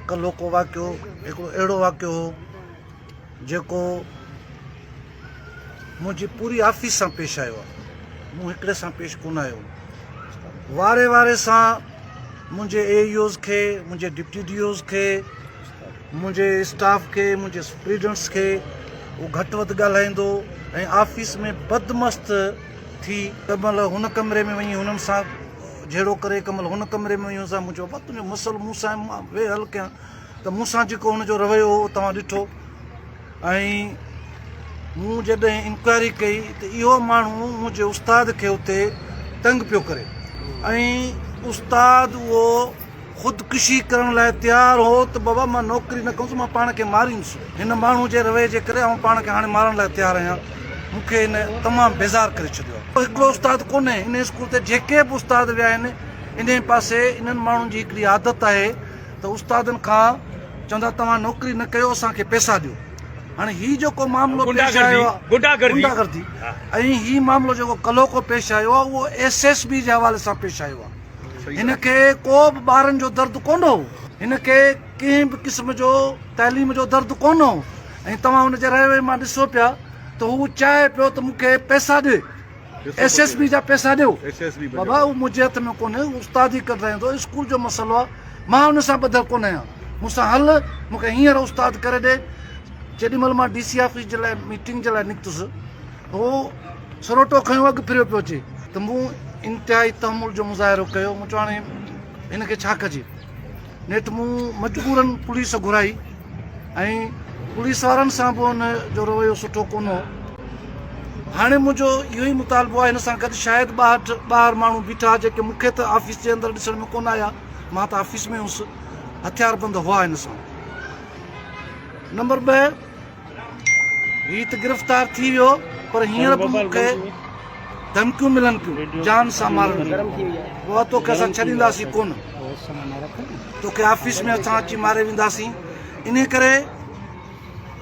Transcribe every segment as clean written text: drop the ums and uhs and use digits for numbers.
कल्हो को वाक़ियो हिकिड़ो अहिड़ो वाक़ियो हो जेको मुंहिंजी पूरी ऑफिस सां पेश आयो आहे। मूं हिकिड़े सां पेश कोन आयो, वारे वारे सां मुंहिंजे AEOs खे, मुंहिंजे डिप्टी DOs खे, मुंहिंजे स्टाफ खे, मुंहिंजे सुपरिटेंडेंट्स खे उहो घटि वधि ॻाल्हाईंदो ऐं ऑफिस में बदमस्त थी कंहिंमहिल हुन कमरे में वञी हुननि सां जहिड़ो करे, कंहिंमहिल हुन कमरे में वञी हुन सां मुंहिंजो तुंहिंजो मसइलो मूंसां मां वे हल कयां त मूंसां जेको हुनजो रवैयो हो तव्हां ॾिठो। ऐं मूं जॾहिं इंक्वायरी कई त इहो माण्हू मुंहिंजे उस्ताद खे उते तंग पियो करे ऐं उस्ताद उहो ख़ुदकुशी करण लाइ तयारु हो त बाबा मां नौकिरी न कंदुसि, मां पाण खे मारींदुसि। हिन माण्हू जे रवैये जे करे ऐं पाण खे हाणे मारण लाइ तयारु आहियां। मूंखे हिन तमामु बेज़ार करे छॾियो आहे। हिकिड़ो उस्ताद कोन्हे हिन स्कूल ते, जेके बि उस्ताद विया आहिनि इन पासे इन्हनि माण्हुनि जी हिकिड़ी आदत आहे त उस्तादनि खां चवंदा तव्हां नौकिरी न कयो, असांखे पैसा ॾियो। हाणे हीउ जेको मामिलो पेश आयो आहे गुंडागर्दी ऐं हीउ मामिलो जेको कल्हो को पेश आयो आहे उहो SSB जे हवाले सां पेश आयो आहे। हिन खे को बि ॿारनि जो दर्द कोन हो, हिन खे कंहिं बि क़िस्म जो तइलीम जो दर्द कोन हो ऐं तव्हां हुनजे रवैये मां ॾिसो पिया त हू चाहे पियो त मूंखे पैसा ॾे, SSB जा पैसा ॾियो। बाबा उहो मुंहिंजे हथ में कोन्हे, उस्ताद ई कराईंदो, स्कूल जो मसइलो आहे, मां हुन सां ॿधल कोन आहियां। मूंसां हल, मूंखे हींअर उस्ताद करे ॾे। जेॾीमहिल मां DC ऑफिस जे लाइ मीटिंग जे लाइ निकितुसि, उहो सरोटो खयों अॻु फिरियो पियो अचे त मूं इंतिहाई तहमुल जो मुज़ाहिरो कयो। मूं चयो हाणे हिन खे छा कजे। नेठि मूं मजबूरन पुलिस घुराई ऐं पुलिस वारनि सां बि हुन जो रवैयो सुठो कोन हो। हाणे मुंहिंजो इहो ई मुतालबो आहे, हिन सां गॾु शायदि ॿाहिरि माण्हू बीठा जेके मूंखे त ऑफिस जे अंदरि ॾिसण में कोन आया, मां त ऑफिस में हुउसि, हथियारबंद हुआ हिन सां। नंबर 2, हीउ त गिरफ़्तार थी वियो पर हींअर बि मूंखे धमकियूं मिलनि पियूं जान सां मारण जूं। उहा तोखे असां छॾींदासीं कोन, तोखे ऑफिस में असां अची मारे वेंदासीं। इन करे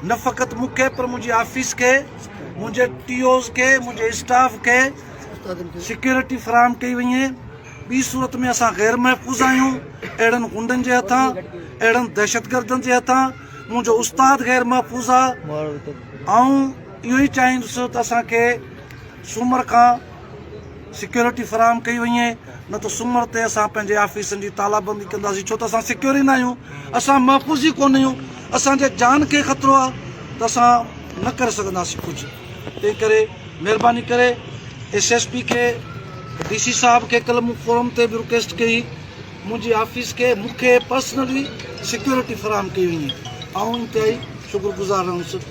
न फ़क़ति मूंखे पर मुंहिंजी ऑफिस खे, मुंहिंजे TOs खे, मुंहिंजे स्टाफ खे सिक्योरिटी फ़राहम कई वई आहे। ॿी सूरत में असां ग़ैर महफ़ूज़ आहियूं अहिड़नि गुंडनि जे हथां, अहिड़नि दहशतगर्दनि जे हथां। मुंहिंजो उस्ताद ग़ैर महफ़ूज़ आहे ऐं इहो ई चाहींदुसि त असांखे सूमर खां सिक्योरिटी फ़राहम कई वई आहे, न त सूमर ते असां पंहिंजे ऑफिसनि जी तालाबंदी कंदासीं। छो त असां सिक्योर न आहियूं, असां महफ़ूज़ ई कोन आहियूं, असांजे जान खे ख़तरो आहे त असां न करे सघंदासीं कुझु। तंहिं करे महिरबानी करे SSP खे, DC साहब खे कल्ह मूं फोरम ते बि रिक्वेस्ट कई, मुंहिंजी ऑफिस खे मूंखे पर्सनली सिक्योरिटी फ़राहम कई वई ऐं इंतिहाई शुक्रगुज़ार रहंदुसि।